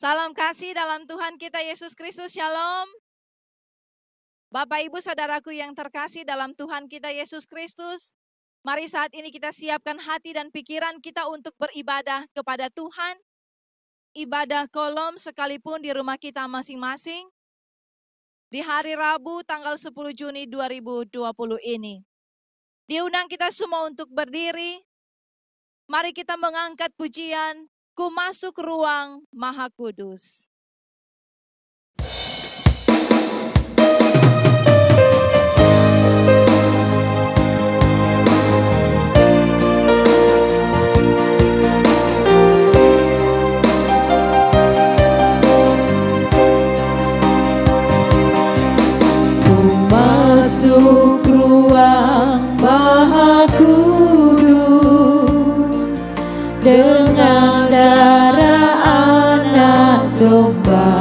Salam kasih dalam Tuhan kita Yesus Kristus, Shalom. Bapak Ibu Saudaraku yang terkasih dalam Tuhan kita Yesus Kristus, mari saat ini kita siapkan hati dan pikiran kita untuk beribadah kepada Tuhan. Ibadah kolom sekalipun di rumah kita masing-masing. Di hari Rabu tanggal 10 Juni 2020 ini. Diundang kita semua untuk berdiri. Mari kita mengangkat pujian, Ku masuk ruang Maha Kudus. Ku masuk ruang Maha Kudus dengan darah anak domba.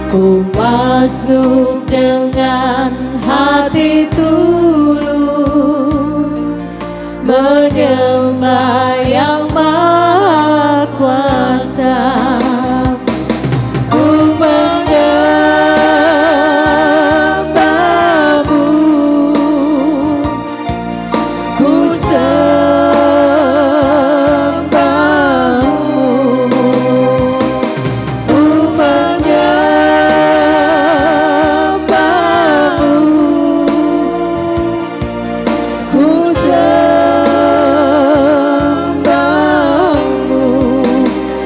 Ku masuk dengan hati tulus, menyembah yang Maha Kuasa. Ku menyembah-Mu, ku sembah-Mu, ku menyembah-Mu, ku sembah-Mu,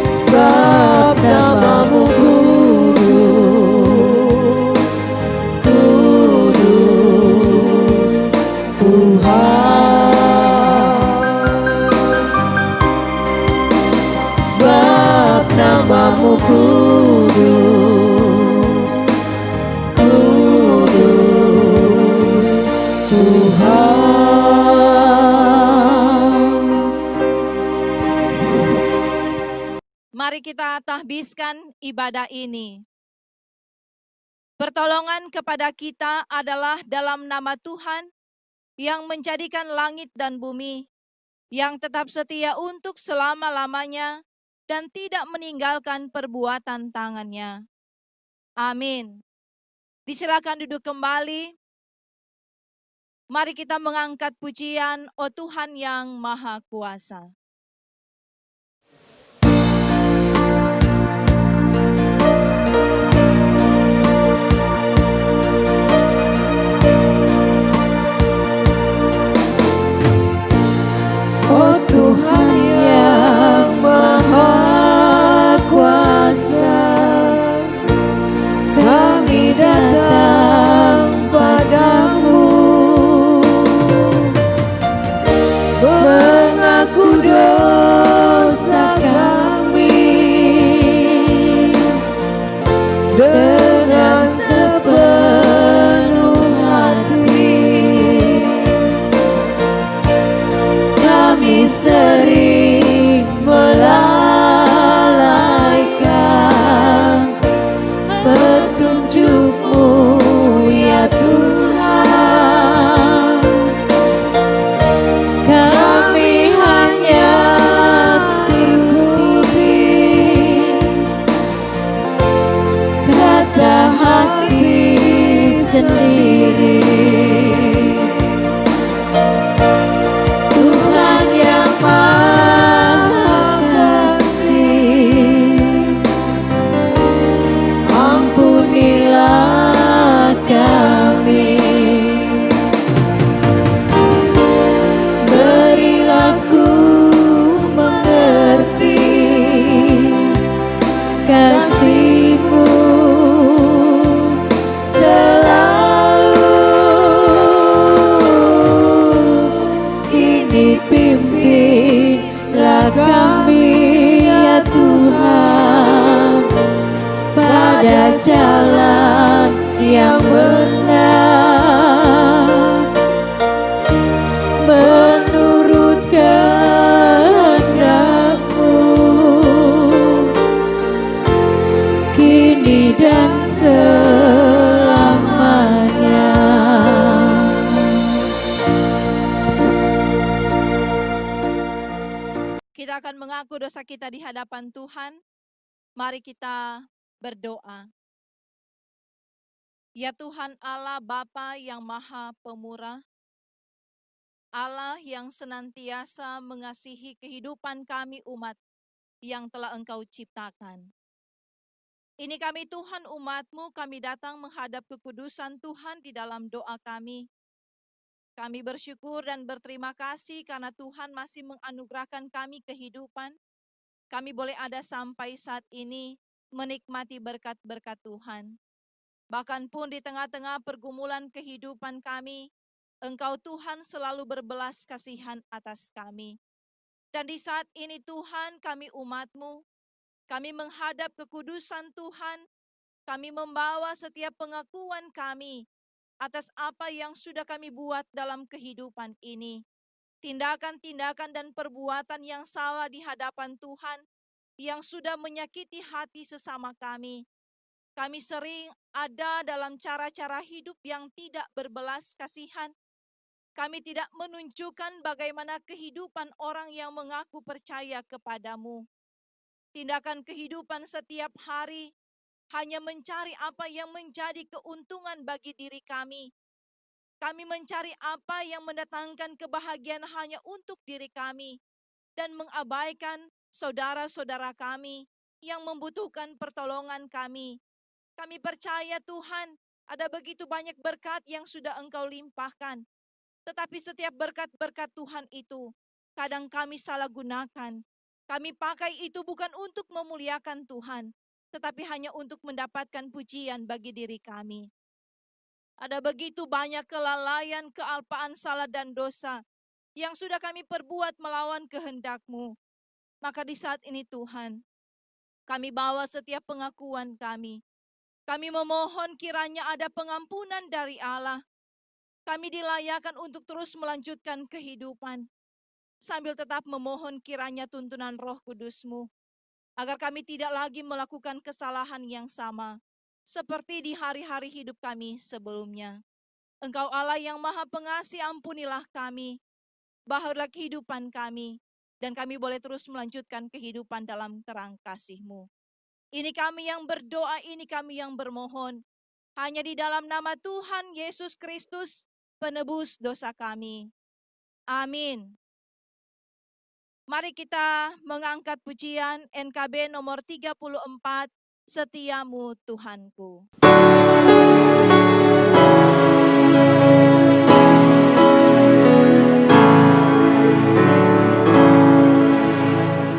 sebab nama-Mu kudus, Tuhan. Sebab nama-Mu kudus, Tuhan. Mari kita tahbiskan ibadah ini. Pertolongan kepada kita adalah dalam nama Tuhan yang menjadikan langit dan bumi, yang tetap setia untuk selama-lamanya dan tidak meninggalkan perbuatan tangannya. Amin. Disilakan duduk kembali. Mari kita mengangkat pujian, Oh Tuhan yang Maha Kuasa. Oh Tuhan yang Maha Kuasa, kami datang padamu, mengaku dosa kami, dengan sepenuh hati. Kami sering melalaikan petunjuk-Mu, ya Tuhan. Kami hanya ikuti kata hati sendiri. Tuhan yang Maha Kasih, ampunilah kami. Berilah ku mengerti kasih-Mu selalu. Kini pimpinlah kami, ya Tuhan, pada jalan yang benar, menurut kehendak-Mu, kini dan selamanya. Kita akan mengaku dosa kita di hadapan Tuhan, mari kita berdoa. Ya Tuhan Allah Bapa yang Maha Pemurah, Allah yang senantiasa mengasihi kehidupan kami umat yang telah Engkau ciptakan. Ini kami Tuhan umat-Mu, kami datang menghadap kekudusan Tuhan di dalam doa kami. Kami bersyukur dan berterima kasih karena Tuhan masih menganugerahkan kami kehidupan. Kami boleh ada sampai saat ini menikmati berkat-berkat Tuhan. Bahkan pun di tengah-tengah pergumulan kehidupan kami, Engkau Tuhan selalu berbelas kasihan atas kami. Dan di saat ini Tuhan, kami umat-Mu, kami menghadap kekudusan Tuhan, kami membawa setiap pengakuan kami atas apa yang sudah kami buat dalam kehidupan ini. Tindakan-tindakan dan perbuatan yang salah di hadapan Tuhan, yang sudah menyakiti hati sesama kami. Kami sering ada dalam cara-cara hidup yang tidak berbelas kasihan. Kami tidak menunjukkan bagaimana kehidupan orang yang mengaku percaya kepadamu. Tindakan kehidupan setiap hari hanya mencari apa yang menjadi keuntungan bagi diri kami. Kami mencari apa yang mendatangkan kebahagiaan hanya untuk diri kami dan mengabaikan saudara-saudara kami yang membutuhkan pertolongan kami. Kami percaya Tuhan, ada begitu banyak berkat yang sudah Engkau limpahkan. Tetapi setiap berkat-berkat Tuhan itu, kadang kami salah gunakan. Kami pakai itu bukan untuk memuliakan Tuhan, tetapi hanya untuk mendapatkan pujian bagi diri kami. Ada begitu banyak kelalaian, kealpaan, salah dan dosa yang sudah kami perbuat melawan kehendak-Mu. Maka di saat ini Tuhan, kami bawa setiap pengakuan kami. Kami memohon kiranya ada pengampunan dari Allah. Kami dilayakan untuk terus melanjutkan kehidupan, sambil tetap memohon kiranya tuntunan Roh Kudus-Mu, agar kami tidak lagi melakukan kesalahan yang sama, seperti di hari-hari hidup kami sebelumnya. Engkau Allah yang Maha Pengasih, ampunilah kami, bahagialah kehidupan kami, dan kami boleh terus melanjutkan kehidupan dalam terang kasih-Mu. Ini kami yang berdoa, ini kami yang bermohon, hanya di dalam nama Tuhan Yesus Kristus, penebus dosa kami. Amin. Mari kita mengangkat pujian NKB nomor 34, Setiamu Tuhanku.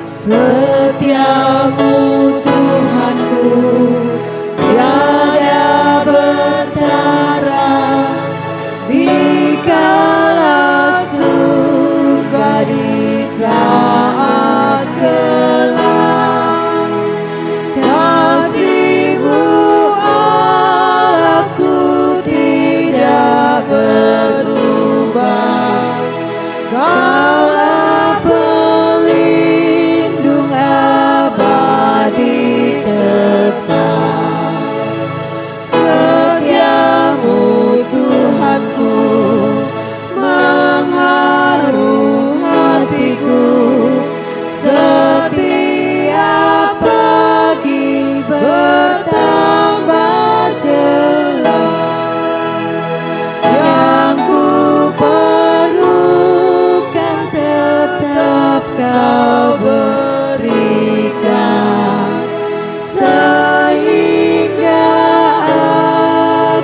Setiamu Tuhanku, tiada bertara, dikala surga di saat gelap. Kasih-Mu Allahku tidak berubah. Kaulah pelindung abadi tetap. Setiamu Tuhanku, mengharu hatiku. Setiap pagi bertambah jelas. Yang ku perlukan tetap Kau berikan, sehingga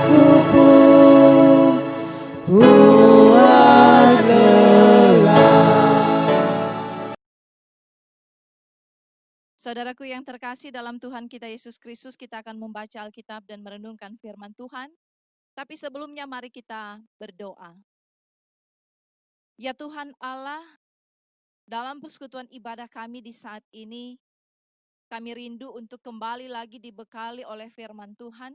aku pun puas lelah. Saudaraku yang terkasih dalam Tuhan kita Yesus Kristus, kita akan membaca Alkitab dan merenungkan firman Tuhan. Tapi sebelumnya mari kita berdoa. Ya Tuhan Allah, dalam persekutuan ibadah kami di saat ini, kami rindu untuk kembali lagi dibekali oleh firman Tuhan.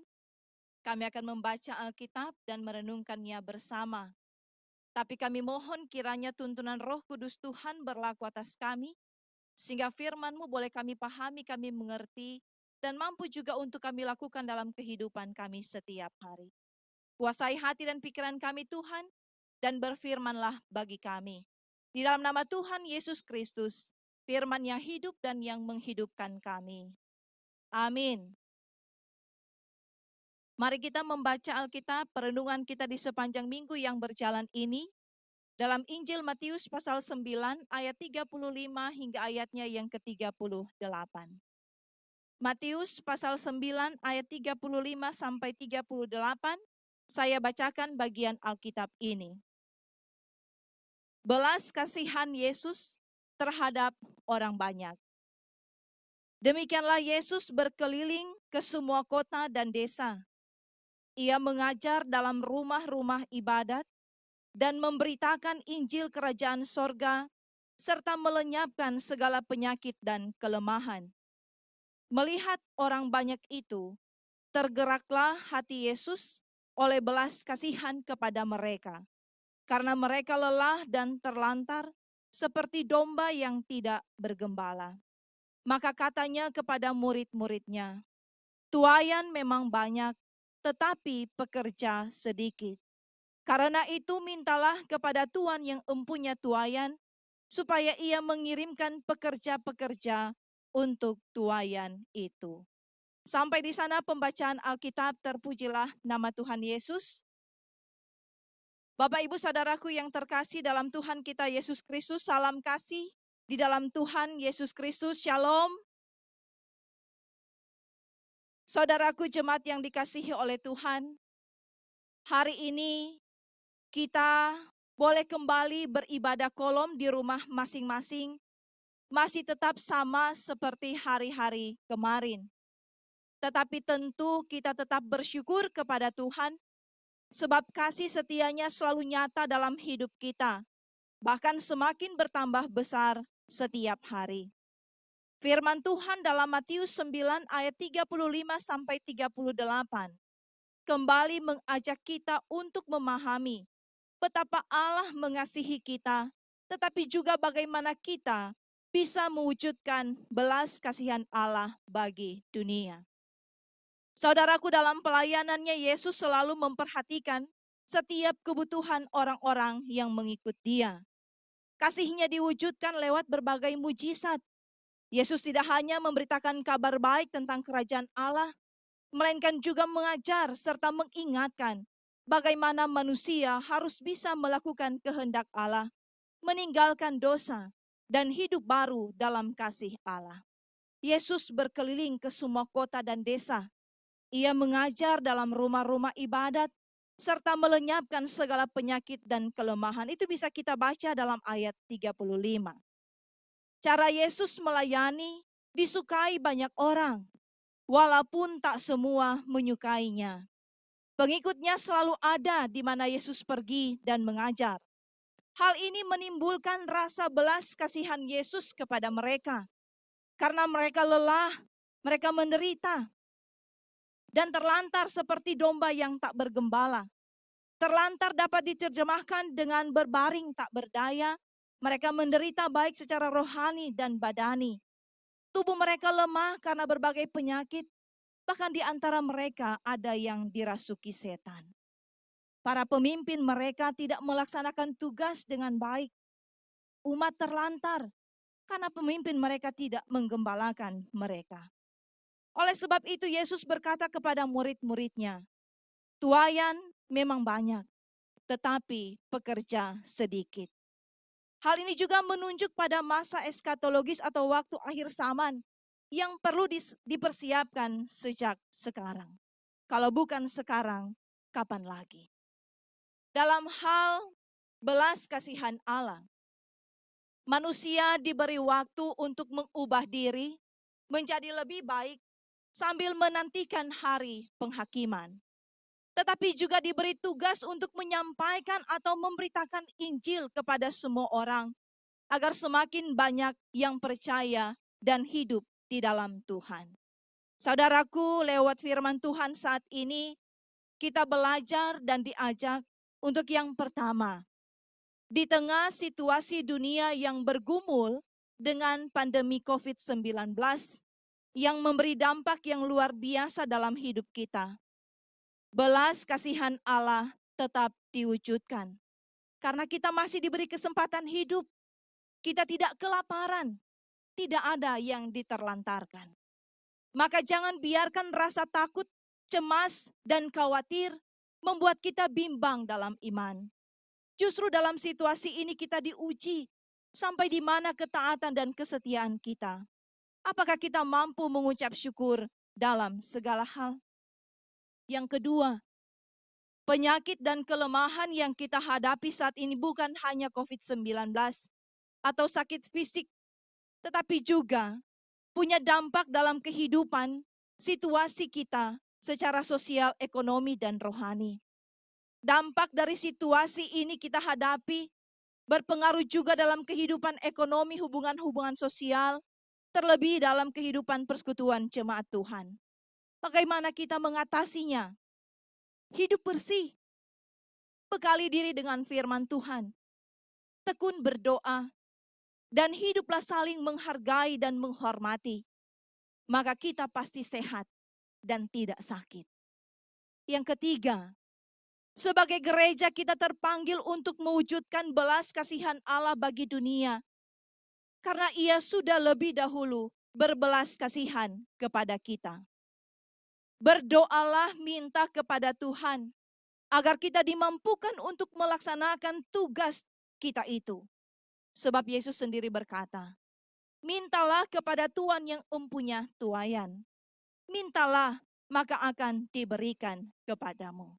Kami akan membaca Alkitab dan merenungkannya bersama. Tapi kami mohon kiranya tuntunan Roh Kudus Tuhan berlaku atas kami, sehingga firman-Mu boleh kami pahami, kami mengerti, dan mampu juga untuk kami lakukan dalam kehidupan kami setiap hari. Kuasai hati dan pikiran kami Tuhan, dan berfirmanlah bagi kami. Di dalam nama Tuhan Yesus Kristus, firman yang hidup dan yang menghidupkan kami. Amin. Mari kita membaca Alkitab, perenungan kita di sepanjang minggu yang berjalan ini dalam Injil Matius pasal 9 ayat 35 hingga ayatnya yang ke-38. Matius pasal 9 ayat 35 sampai 38, saya bacakan bagian Alkitab ini. Belas kasihan Yesus terhadap orang banyak. Demikianlah Yesus berkeliling ke semua kota dan desa. Ia mengajar dalam rumah-rumah ibadat dan memberitakan Injil Kerajaan Sorga, serta melenyapkan segala penyakit dan kelemahan. Melihat orang banyak itu, tergeraklah hati Yesus oleh belas kasihan kepada mereka, karena mereka lelah dan terlantar seperti domba yang tidak bergembala. Maka katanya kepada murid-muridnya, tuaian memang banyak, tetapi pekerja sedikit. Karena itu mintalah kepada Tuhan yang empunya tuaian, supaya ia mengirimkan pekerja-pekerja untuk tuaian itu. Sampai di sana pembacaan Alkitab, terpujilah nama Tuhan Yesus. Bapak Ibu Saudaraku yang terkasih dalam Tuhan kita Yesus Kristus, salam kasih di dalam Tuhan Yesus Kristus, Shalom. Saudaraku jemaat yang dikasihi oleh Tuhan, hari ini kita boleh kembali beribadah kolom di rumah masing-masing, masih tetap sama seperti hari-hari kemarin. Tetapi tentu kita tetap bersyukur kepada Tuhan, sebab kasih setianya selalu nyata dalam hidup kita, bahkan semakin bertambah besar setiap hari. Firman Tuhan dalam Matius 9 ayat 35 sampai 38 kembali mengajak kita untuk memahami betapa Allah mengasihi kita, tetapi juga bagaimana kita bisa mewujudkan belas kasihan Allah bagi dunia. Saudaraku, dalam pelayanannya Yesus selalu memperhatikan setiap kebutuhan orang-orang yang mengikut Dia. Kasihnya diwujudkan lewat berbagai mujizat. Yesus tidak hanya memberitakan kabar baik tentang kerajaan Allah, melainkan juga mengajar serta mengingatkan bagaimana manusia harus bisa melakukan kehendak Allah, meninggalkan dosa, dan hidup baru dalam kasih Allah. Yesus berkeliling ke semua kota dan desa. Ia mengajar dalam rumah-rumah ibadat, serta melenyapkan segala penyakit dan kelemahan. Itu bisa kita baca dalam ayat 35. Cara Yesus melayani disukai banyak orang, walaupun tak semua menyukainya. Pengikutnya selalu ada di mana Yesus pergi dan mengajar. Hal ini menimbulkan rasa belas kasihan Yesus kepada mereka. Karena mereka lelah, mereka menderita, dan terlantar seperti domba yang tak bergembala. Terlantar dapat diterjemahkan dengan berbaring tak berdaya. Mereka menderita baik secara rohani dan badani. Tubuh mereka lemah karena berbagai penyakit. Bahkan di antara mereka ada yang dirasuki setan. Para pemimpin mereka tidak melaksanakan tugas dengan baik. Umat terlantar karena pemimpin mereka tidak menggembalakan mereka. Oleh sebab itu Yesus berkata kepada murid-muridnya, tuaian memang banyak, tetapi pekerja sedikit. Hal ini juga menunjuk pada masa eskatologis atau waktu akhir zaman yang perlu dipersiapkan sejak sekarang. Kalau bukan sekarang, kapan lagi? Dalam hal belas kasihan Allah, manusia diberi waktu untuk mengubah diri menjadi lebih baik sambil menantikan hari penghakiman. Tetapi juga diberi tugas untuk menyampaikan atau memberitakan Injil kepada semua orang, agar semakin banyak yang percaya dan hidup di dalam Tuhan. Saudaraku, lewat firman Tuhan saat ini, kita belajar dan diajak untuk yang pertama, di tengah situasi dunia yang bergumul dengan pandemi COVID-19, yang memberi dampak yang luar biasa dalam hidup kita, belas kasihan Allah tetap diwujudkan. Karena kita masih diberi kesempatan hidup, kita tidak kelaparan, tidak ada yang diterlantarkan. Maka jangan biarkan rasa takut, cemas, dan khawatir membuat kita bimbang dalam iman. Justru dalam situasi ini kita diuji sampai di mana ketaatan dan kesetiaan kita. Apakah kita mampu mengucap syukur dalam segala hal? Yang kedua, penyakit dan kelemahan yang kita hadapi saat ini bukan hanya COVID-19 atau sakit fisik, tetapi juga punya dampak dalam kehidupan, situasi kita secara sosial, ekonomi, dan rohani. Dampak dari situasi ini kita hadapi berpengaruh juga dalam kehidupan ekonomi, hubungan-hubungan sosial, terlebih dalam kehidupan persekutuan jemaat Tuhan. Bagaimana kita mengatasinya? Hidup bersih, bekali diri dengan firman Tuhan, tekun berdoa, dan hiduplah saling menghargai dan menghormati. Maka kita pasti sehat dan tidak sakit. Yang ketiga, sebagai gereja kita terpanggil untuk mewujudkan belas kasihan Allah bagi dunia. Karena Ia sudah lebih dahulu berbelas kasihan kepada kita. Berdoalah minta kepada Tuhan agar kita dimampukan untuk melaksanakan tugas kita itu. Sebab Yesus sendiri berkata, mintalah kepada Tuhan yang empunya tuaian. Mintalah maka akan diberikan kepadamu.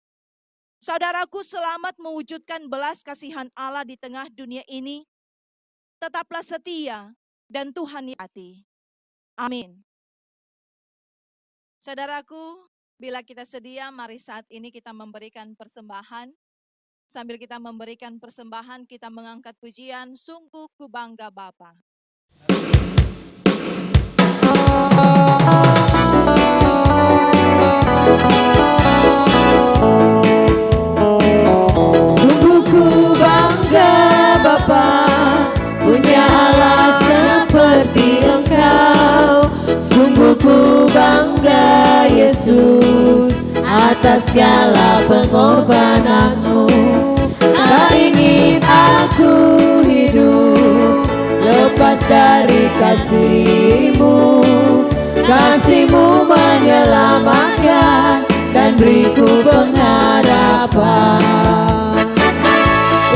Saudaraku, selamat mewujudkan belas kasihan Allah di tengah dunia ini. Tetaplah setia dan Tuhan hati. Amin. Saudaraku, bila kita sedia, mari saat ini kita memberikan persembahan. Sambil kita memberikan persembahan, kita mengangkat pujian, sungguh ku bangga Bapa. Sungguh ku bangga Bapa, punya Allah seperti Engkau. Sungguh ku bangga Yesus, atas segala pengorbananmu. Tak ingin aku hidup lepas dari kasih-Mu. Kasih-Mu menyelamatkan dan beriku pengharapan.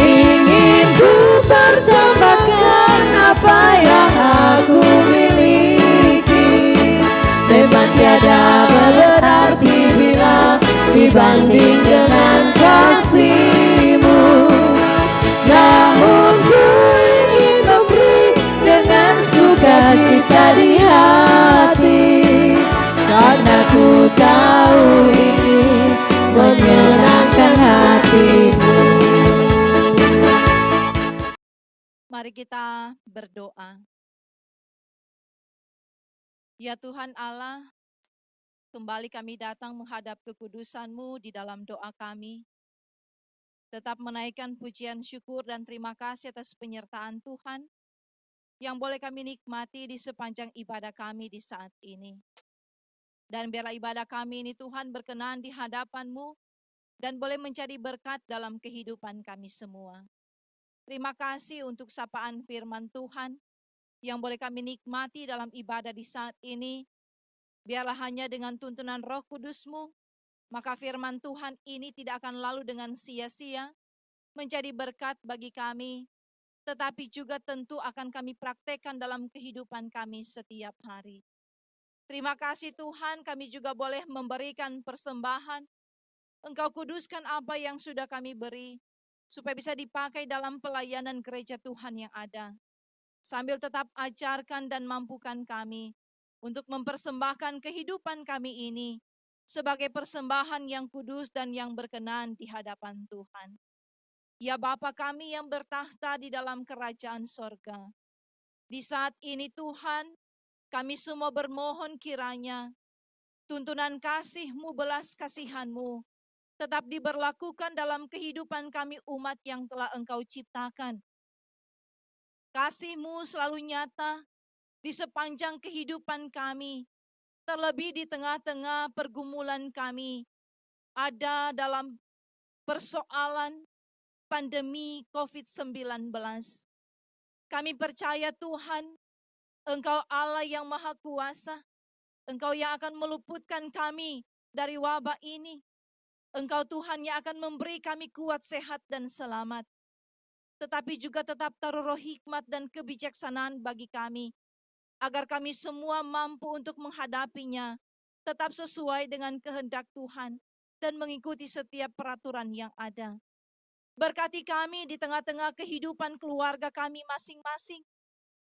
Ingin ku persembahkan apa yang aku miliki. Memang tiada berarti bila dibanding dengan kasih-Mu. Namun ku ingin memberi dengan sukacita di hati, karena ku tahu ini menyenangkan hati-Mu. Mari kita berdoa. Ya Tuhan Allah, kembali kami datang menghadap kekudusan-Mu di dalam doa kami. Tetap menaikkan pujian syukur dan terima kasih atas penyertaan Tuhan yang boleh kami nikmati di sepanjang ibadah kami di saat ini. Dan biarlah ibadah kami ini Tuhan berkenan di hadapan-Mu dan boleh menjadi berkat dalam kehidupan kami semua. Terima kasih untuk sapaan firman Tuhan yang boleh kami nikmati dalam ibadah di saat ini. Biarlah hanya dengan tuntunan Roh Kudus-Mu, maka firman Tuhan ini tidak akan lalu dengan sia-sia, menjadi berkat bagi kami, tetapi juga tentu akan kami praktekkan dalam kehidupan kami setiap hari. Terima kasih Tuhan, kami juga boleh memberikan persembahan. Engkau kuduskan apa yang sudah kami beri, supaya bisa dipakai dalam pelayanan gereja Tuhan yang ada. Sambil tetap ajarkan dan mampukan kami untuk mempersembahkan kehidupan kami ini sebagai persembahan yang kudus dan yang berkenan di hadapan Tuhan. Ya Bapa kami yang bertahta di dalam kerajaan sorga, di saat ini Tuhan, kami semua bermohon kiranya tuntunan kasih-Mu, belas kasihan-Mu tetap diberlakukan dalam kehidupan kami umat yang telah Engkau ciptakan. Kasih-Mu selalu nyata di sepanjang kehidupan kami, terlebih di tengah-tengah pergumulan kami, ada dalam persoalan pandemi COVID-19. Kami percaya Tuhan, Engkau Allah yang maha kuasa. Engkau yang akan meluputkan kami dari wabah ini. Engkau Tuhan yang akan memberi kami kuat, sehat, dan selamat. Tetapi juga tetap taruh roh hikmat dan kebijaksanaan bagi kami, agar kami semua mampu untuk menghadapinya, tetap sesuai dengan kehendak Tuhan, dan mengikuti setiap peraturan yang ada. Berkati kami di tengah-tengah kehidupan keluarga kami masing-masing.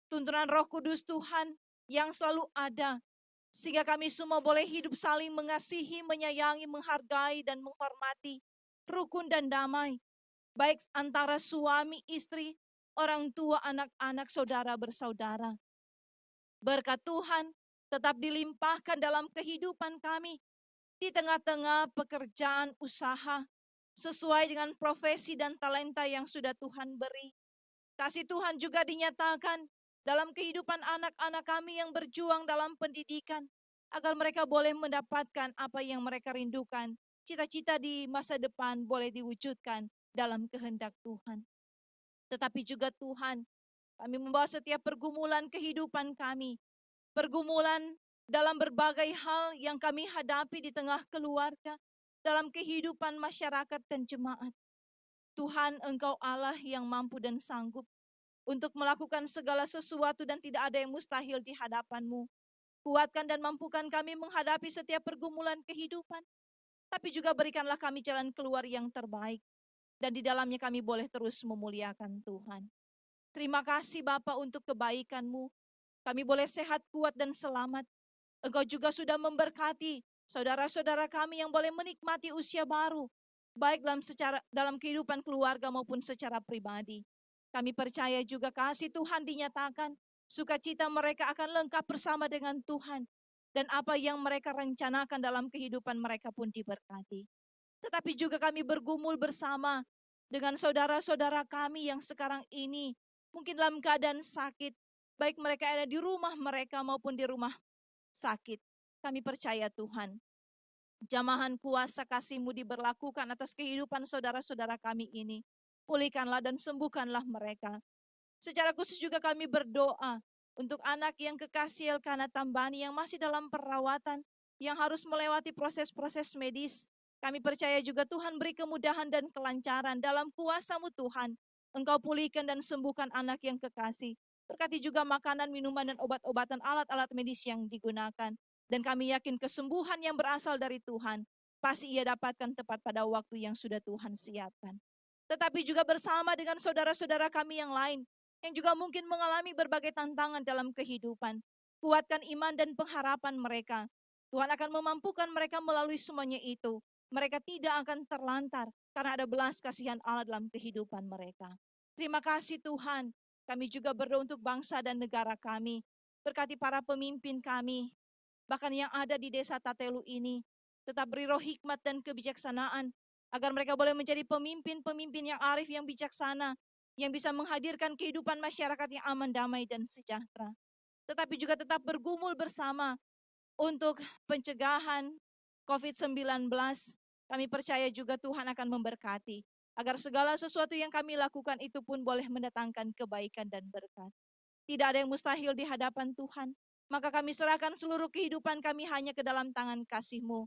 Tuntunan Roh Kudus Tuhan yang selalu ada, sehingga kami semua boleh hidup saling mengasihi, menyayangi, menghargai, dan menghormati, rukun dan damai, baik antara suami, istri, orang tua, anak-anak, saudara bersaudara. Berkat Tuhan tetap dilimpahkan dalam kehidupan kami, di tengah-tengah pekerjaan usaha, sesuai dengan profesi dan talenta yang sudah Tuhan beri. Kasih Tuhan juga dinyatakan dalam kehidupan anak-anak kami yang berjuang dalam pendidikan, agar mereka boleh mendapatkan apa yang mereka rindukan. Cita-cita di masa depan boleh diwujudkan dalam kehendak Tuhan. Tetapi juga Tuhan, kami membawa setiap pergumulan kehidupan kami, pergumulan dalam berbagai hal yang kami hadapi di tengah keluarga, dalam kehidupan masyarakat dan jemaat. Tuhan, Engkau Allah yang mampu dan sanggup untuk melakukan segala sesuatu, dan tidak ada yang mustahil di hadapan-Mu. Kuatkan dan mampukan kami menghadapi setiap pergumulan kehidupan, tapi juga berikanlah kami jalan keluar yang terbaik, dan di dalamnya kami boleh terus memuliakan Tuhan. Terima kasih Bapa untuk kebaikan-Mu. Kami boleh sehat, kuat, dan selamat. Engkau juga sudah memberkati saudara-saudara kami yang boleh menikmati usia baru, baik dalam kehidupan keluarga maupun secara pribadi. Kami percaya juga kasih Tuhan dinyatakan, sukacita mereka akan lengkap bersama dengan Tuhan, dan apa yang mereka rencanakan dalam kehidupan mereka pun diberkati. Tetapi juga kami bergumul bersama dengan saudara-saudara kami yang sekarang ini mungkin dalam keadaan sakit, baik mereka ada di rumah mereka maupun di rumah sakit. Kami percaya Tuhan, jamahan kuasa kasih-Mu diberlakukan atas kehidupan saudara-saudara kami ini. Pulihkanlah dan sembuhkanlah mereka. Secara khusus juga kami berdoa untuk anak yang kekasih Elkana Tambani yang masih dalam perawatan, yang harus melewati proses-proses medis. Kami percaya juga Tuhan beri kemudahan dan kelancaran dalam kuasa-Mu Tuhan. Engkau pulihkan dan sembuhkan anak yang kekasih. Berkati juga makanan, minuman, dan obat-obatan, alat-alat medis yang digunakan. Dan kami yakin kesembuhan yang berasal dari Tuhan pasti ia dapatkan tepat pada waktu yang sudah Tuhan siapkan. Tetapi juga bersama dengan saudara-saudara kami yang lain, yang juga mungkin mengalami berbagai tantangan dalam kehidupan. Kuatkan iman dan pengharapan mereka. Tuhan akan memampukan mereka melalui semuanya itu. Mereka tidak akan terlantar karena ada belas kasihan Allah dalam kehidupan mereka. Terima kasih Tuhan. Kami juga berdoa untuk bangsa dan negara kami. Berkati para pemimpin kami, bahkan yang ada di desa Tatelu ini. Tetap beri roh hikmat dan kebijaksanaan, agar mereka boleh menjadi pemimpin-pemimpin yang arif, yang bijaksana, yang bisa menghadirkan kehidupan masyarakat yang aman, damai, dan sejahtera. Tetapi juga tetap bergumul bersama untuk pencegahan COVID-19. Kami percaya juga Tuhan akan memberkati, agar segala sesuatu yang kami lakukan itu pun boleh mendatangkan kebaikan dan berkat. Tidak ada yang mustahil di hadapan Tuhan. Maka kami serahkan seluruh kehidupan kami hanya ke dalam tangan kasih-Mu.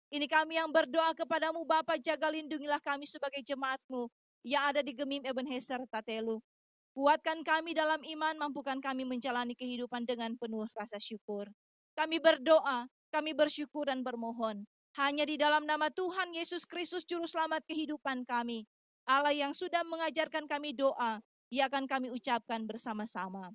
Ini kami yang berdoa kepadamu Bapa, jaga lindungilah kami sebagai jemaat-Mu yang ada di Gemim Ebenezer Tatelu. Kuatkan kami dalam iman, mampukan kami menjalani kehidupan dengan penuh rasa syukur. Kami berdoa, kami bersyukur dan bermohon hanya di dalam nama Tuhan Yesus Kristus Juru Selamat kehidupan kami. Allah yang sudah mengajarkan kami doa, Ia akan kami ucapkan bersama-sama.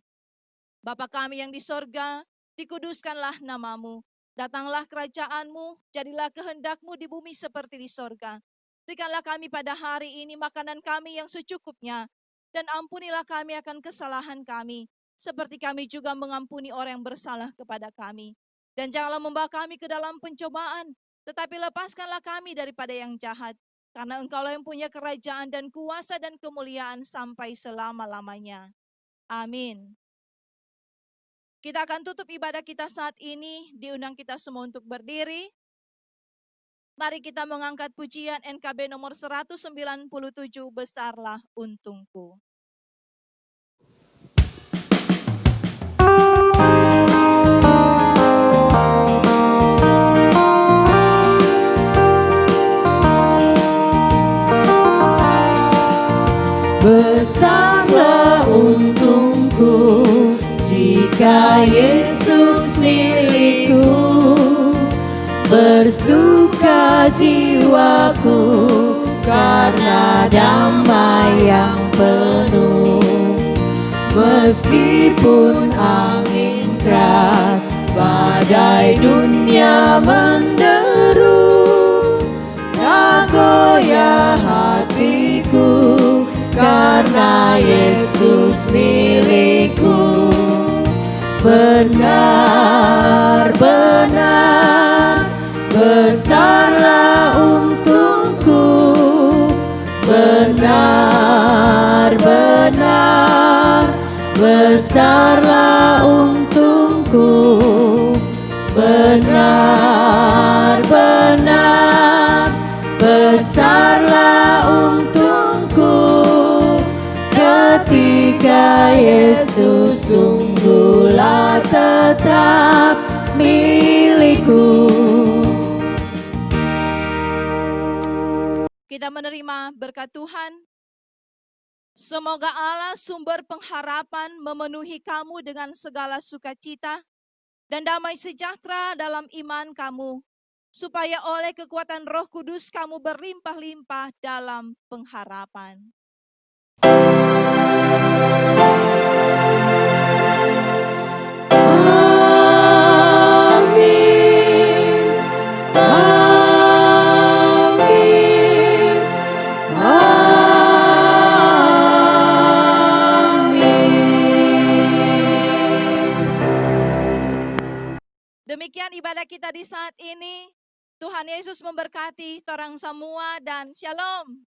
Bapa kami yang di sorga, dikuduskanlah nama-Mu. Datanglah kerajaan-Mu, jadilah kehendak-Mu di bumi seperti di sorga. Berikanlah kami pada hari ini makanan kami yang secukupnya, dan ampunilah kami akan kesalahan kami, seperti kami juga mengampuni orang yang bersalah kepada kami. Dan janganlah membawa kami ke dalam pencobaan, tetapi lepaskanlah kami daripada yang jahat, karena Engkaulah yang punya kerajaan dan kuasa dan kemuliaan sampai selama-lamanya. Amin. Kita akan tutup ibadah kita saat ini, diundang kita semua untuk berdiri. Mari kita mengangkat pujian NKB nomor 197, Besarlah Untungku. ketika Yesus milikku, bersuka jiwaku karena damai yang penuh. Meskipun angin keras, badai dunia menderu, tak goyah hatiku karena Yesus milikku. Benar-benar besarlah untungku, benar-benar besarlah untungku, benar-benar besarlah untungku ketika Yesus sungguhlah tetap milikku. Kita menerima berkat Tuhan. Semoga Allah sumber pengharapan memenuhi kamu dengan segala sukacita dan damai sejahtera dalam iman kamu, supaya oleh kekuatan Roh Kudus kamu berlimpah-limpah dalam pengharapan. Demikian ibadah kita di saat ini. Tuhan Yesus memberkati orang semua dan shalom.